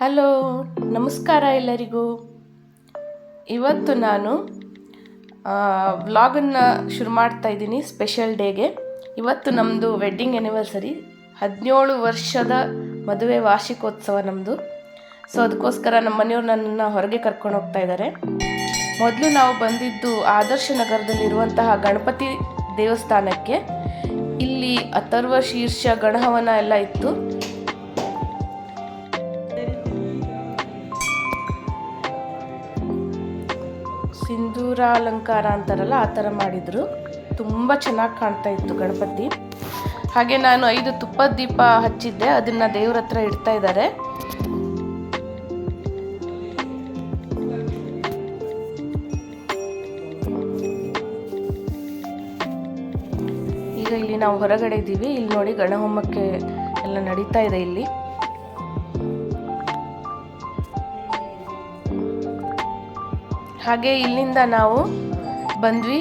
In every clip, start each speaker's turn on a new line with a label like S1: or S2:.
S1: Hello, ನಮಸ್ಕಾರ ಎಲ್ಲರಿಗೂ. ಇವತ್ತು ನಾನು ವ್ಲಾಗನ್ನು ಶುರು ಮಾಡ್ತಾ ಇದ್ದೀನಿ ಸ್ಪೆಷಲ್ ಡೇಗೆ. ಇವತ್ತು ನಮ್ಮದು ವೆಡ್ಡಿಂಗ್ ಆ್ಯನಿವರ್ಸರಿ, 17 ವರ್ಷದ ಮದುವೆ ವಾರ್ಷಿಕೋತ್ಸವ ನಮ್ಮದು. ಸೊ ಅದಕ್ಕೋಸ್ಕರ ನಮ್ಮ ಮನೆಯವ್ರು ನನ್ನನ್ನು ಹೊರಗೆ ಕರ್ಕೊಂಡು ಹೋಗ್ತಾ ಇದ್ದಾರೆ. ಮೊದಲು ನಾವು ಬಂದಿದ್ದು ಆದರ್ಶ ನಗರದಲ್ಲಿರುವಂತಹ ಗಣಪತಿ ದೇವಸ್ಥಾನಕ್ಕೆ. ಇಲ್ಲಿ ಅಥರ್ವ ಶೀರ್ಷ ಗಣಹವನ ಎಲ್ಲ ಇತ್ತು. ಸಿಂಧೂರ ಅಲಂಕಾರ ಅಂತಾರಲ್ಲ, ಆ ಥರ ಮಾಡಿದರು. ತುಂಬ ಚೆನ್ನಾಗಿ ಕಾಣ್ತಾ ಇತ್ತು ಗಣಪತಿ. ಹಾಗೆ ನಾನು 5 ತುಪ್ಪದ ದೀಪ ಹಚ್ಚಿದ್ದೆ, ಅದನ್ನು ದೇವ್ರ ಹತ್ರ ಇಡ್ತಾ ಇದ್ದಾರೆ. ಈಗ ಇಲ್ಲಿ ನಾವು ಹೊರಗಡೆ ಇದ್ದೀವಿ. ಇಲ್ಲಿ ನೋಡಿ ಗಣಹೋಮಕ್ಕೆ ಎಲ್ಲ ನಡೀತಾ ಇದೆ ಇಲ್ಲಿ. ಹಾಗೆ ಇಲ್ಲಿಂದ ನಾವು ಬಂದ್ವಿ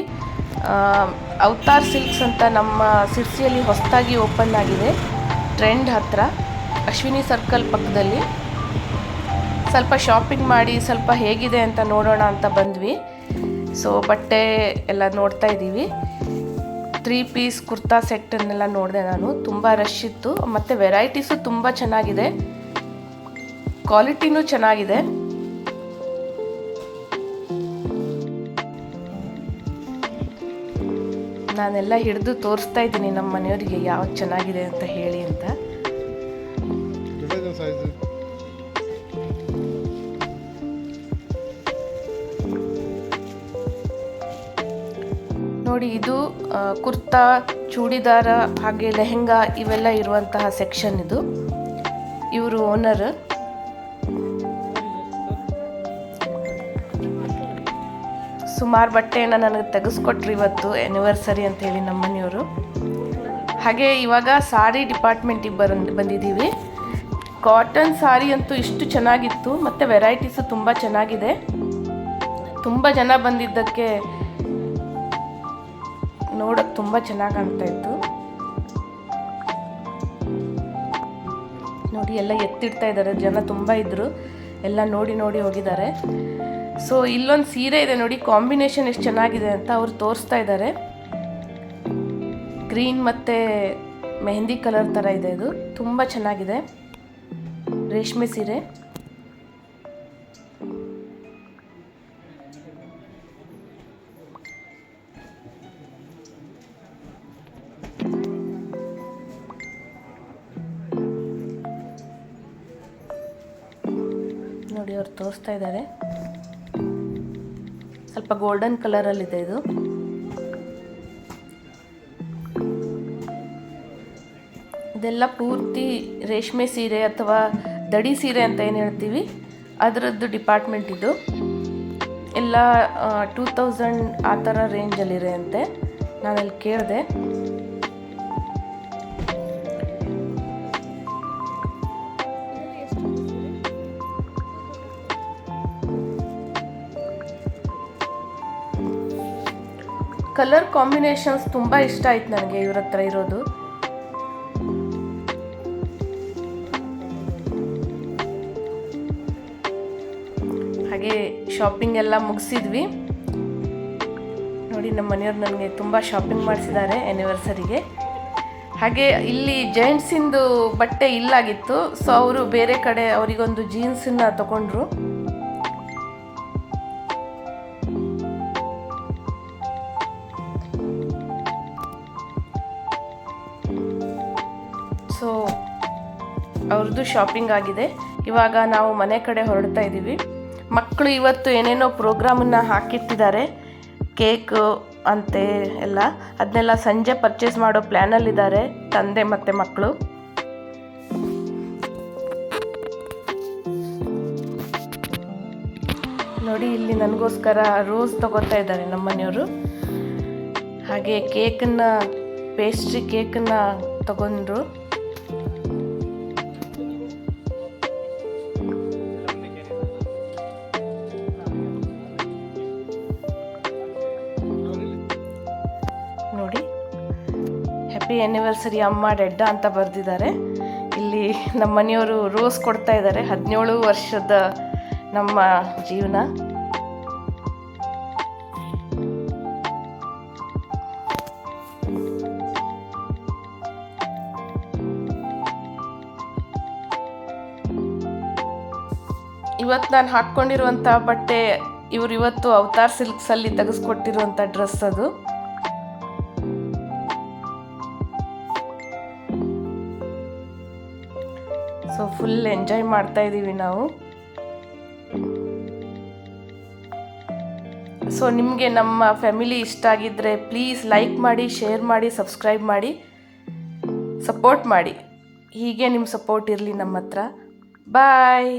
S1: ಅವತಾರ್ ಸಿಲ್ಕ್ಸ್ ಅಂತ ನಮ್ಮ ಸಿರ್ಸಿಯಲ್ಲಿ ಹೊಸದಾಗಿ ಓಪನ್ ಆಗಿದೆ, ಟ್ರೆಂಡ್ ಹತ್ರ, ಅಶ್ವಿನಿ ಸರ್ಕಲ್ ಪಕ್ಕದಲ್ಲಿ. ಸ್ವಲ್ಪ ಶಾಪಿಂಗ್ ಮಾಡಿ ಸ್ವಲ್ಪ ಹೇಗಿದೆ ಅಂತ ನೋಡೋಣ ಅಂತ ಬಂದ್ವಿ. ಸೊ ಬಟ್ಟೆ ಎಲ್ಲ ನೋಡ್ತಾ ಇದ್ದೀವಿ. 3 ಪೀಸ್ ಕುರ್ತಾ ಸೆಟ್ಟನ್ನೆಲ್ಲ ನೋಡಿದೆ ನಾನು. ತುಂಬ ರಶ್ ಇತ್ತು ಮತ್ತು ವೆರೈಟೀಸು ತುಂಬ ಚೆನ್ನಾಗಿದೆ, ಕ್ವಾಲಿಟಿನೂ ಚೆನ್ನಾಗಿದೆ. ನಾನೆಲ್ಲ ಹಿಡಿದು ತೋರಿಸ್ತಾ ಇದ್ದೀನಿ ನಮ್ಮ ಮನೆಯವರಿಗೆ ಯಾವ್ದು ಚೆನ್ನಾಗಿದೆ ಅಂತ ಹೇಳಿ ಅಂತ. ನೋಡಿ, ಇದು ಕುರ್ತಾ, ಚೂಡಿದಾರ ಹಾಗೆ ಲೆಹೆಂಗಾ ಇವೆಲ್ಲ ಇರುವಂತಹ ಸೆಕ್ಷನ್ ಇದು. ಇವರು ಓನರ್. ಸುಮಾರು ಬಟ್ಟೆಯನ್ನು ನನಗೆ ತೆಗೆಸ್ಕೊಟ್ರು ಇವತ್ತು ಆ್ಯನಿವರ್ಸರಿ ಅಂತೇಳಿ ನಮ್ಮ ಮನೆಯವರು. ಹಾಗೆ ಇವಾಗ ಸಾರಿ ಡಿಪಾರ್ಟ್ಮೆಂಟಿಗೆ ಬಂದಿದ್ದೀವಿ. ಕಾಟನ್ ಸಾರಿ ಅಂತೂ ಇಷ್ಟು ಚೆನ್ನಾಗಿತ್ತು ಮತ್ತು ವೆರೈಟೀಸು ತುಂಬ ಚೆನ್ನಾಗಿದೆ. ತುಂಬ ಜನ ಬಂದಿದ್ದಕ್ಕೆ ನೋಡೋಕ್ಕೆ ತುಂಬ ಚೆನ್ನಾಗಿ ಕಾಣ್ತಾ ಇತ್ತು. ನೋಡಿ, ಎಲ್ಲ ಎತ್ತಿಡ್ತಾ ಇದ್ದಾರೆ, ಜನ ತುಂಬ ಇದ್ದರು, ಎಲ್ಲ ನೋಡಿ ಹೋಗಿದ್ದಾರೆ. ಸೊ ಇಲ್ಲೊಂದು ಸೀರೆ ಇದೆ ನೋಡಿ, ಕಾಂಬಿನೇಷನ್ ಎಷ್ಟು ಚೆನ್ನಾಗಿದೆ ಅಂತ ಅವ್ರು ತೋರಿಸ್ತಾ ಇದ್ದಾರೆ. ಗ್ರೀನ್ ಮತ್ತು ಮೆಹಂದಿ ಕಲರ್ ಥರ ಇದೆ, ಇದು ತುಂಬ ಚೆನ್ನಾಗಿದೆ, ರೇಷ್ಮೆ ಸೀರೆ. ನೋಡಿ, ಅವ್ರು ತೋರಿಸ್ತಾ ಇದ್ದಾರೆ. ಸ್ವಲ್ಪ ಗೋಲ್ಡನ್ ಕಲರಲ್ಲಿದೆ ಇದು. ಇದೆಲ್ಲ ಪೂರ್ತಿ ರೇಷ್ಮೆ ಸೀರೆ ಅಥವಾ ದಡಿ ಸೀರೆ ಅಂತ ಏನು ಹೇಳ್ತೀವಿ, ಅದರದ್ದು ಡಿಪಾರ್ಟ್ಮೆಂಟ್ ಇದು. ಎಲ್ಲ 2000 ಆ ಥರ ರೇಂಜಲ್ಲಿದೆ ಅಂತೆ. ನಾನಲ್ಲಿ ಕೇಳಿದೆ. ಕಲರ್ ಕಾಂಬಿನೇಷನ್ಸ್ ತುಂಬ ಇಷ್ಟ ಆಯ್ತು ನನಗೆ ಇವ್ರ ಹತ್ರ ಇರೋದು. ಹಾಗೆ ಶಾಪಿಂಗ್ ಎಲ್ಲ ಮುಗಿಸಿದ್ವಿ. ನೋಡಿ, ನಮ್ಮ ಮನೆಯವ್ರು ನನಗೆ ತುಂಬ ಶಾಪಿಂಗ್ ಮಾಡಿಸಿದ್ದಾರೆ ಆ್ಯನಿವರ್ಸರಿಗೆ. ಹಾಗೆ ಇಲ್ಲಿ ಜೆಂಟ್ಸಿಂದು ಬಟ್ಟೆ ಇಲ್ಲಾಗಿತ್ತು, ಸೊ ಅವರು ಬೇರೆ ಕಡೆ ಅವರಿಗೊಂದು ಜೀನ್ಸನ್ನು ತಗೊಂಡ್ರು. ಸೊ ಅವ್ರದ್ದು ಶಾಪಿಂಗ್ ಆಗಿದೆ. ಇವಾಗ ನಾವು ಮನೆ ಕಡೆ ಹೊರಡ್ತಾ ಇದ್ದೀವಿ. ಮಕ್ಕಳು ಇವತ್ತು ಏನೇನೋ ಪ್ರೋಗ್ರಾಮನ್ನು ಹಾಕಿಟ್ಟಿದ್ದಾರೆ, ಕೇಕ್ ಅಂತೆ ಎಲ್ಲ. ಅದನ್ನೆಲ್ಲ ಸಂಜೆ ಪರ್ಚೇಸ್ ಮಾಡೋ ಪ್ಲ್ಯಾನಲ್ಲಿದ್ದಾರೆ ತಂದೆ ಮತ್ತು ಮಕ್ಕಳು. ನೋಡಿ, ಇಲ್ಲಿ ನನಗೋಸ್ಕರ ರೋಸ್ ತಗೋತಾ ಇದ್ದಾರೆ ನಮ್ಮ ಮನೆಯವರು. ಹಾಗೆ ಕೇಕನ್ನು, ಪೇಸ್ಟ್ರಿ ಕೇಕನ್ನು ತಗೊಂಡ್ರು. ನೋಡಿ, ಹ್ಯಾಪಿ ಆ್ಯನಿವರ್ಸರಿ ಅಮ್ಮ ಡೆಡ್ಡ ಅಂತ ಬರೆದಿದ್ದಾರೆ. ಇಲ್ಲಿ ಇಲ್ಲಿ ನಮ್ಮ ಮನೆಯವರು ರೋಸ್ ಕೊಡ್ತಾ ಇದ್ದಾರೆ. 17 ವರ್ಷದ ನಮ್ಮ ಜೀವನ. ಇವತ್ತು ನಾನು ಹಾಕ್ಕೊಂಡಿರುವಂಥ ಬಟ್ಟೆ ಇವರು ಇವತ್ತು ಅವತಾರ್ ಸಿಲ್ಕ್ಸಲ್ಲಿ ತೆಗೆಸ್ಕೊಟ್ಟಿರುವಂಥ ಡ್ರೆಸ್ ಅದು. ಸೊ ಫುಲ್ ಎಂಜಾಯ್ ಮಾಡ್ತಾ ಇದ್ದೀವಿ ನಾವು. ಸೊ ನಿಮಗೆ ನಮ್ಮ ಫ್ಯಾಮಿಲಿ ಇಷ್ಟ ಆಗಿದ್ದರೆ ಪ್ಲೀಸ್ ಲೈಕ್ ಮಾಡಿ, ಶೇರ್ ಮಾಡಿ, ಸಬ್ಸ್ಕ್ರೈಬ್ ಮಾಡಿ, ಸಪೋರ್ಟ್ ಮಾಡಿ. ಹೀಗೆ ನಿಮ್ಮ ಸಪೋರ್ಟ್ ಇರಲಿ ನಮ್ಮ ಹತ್ರ. ಬಾಯ್.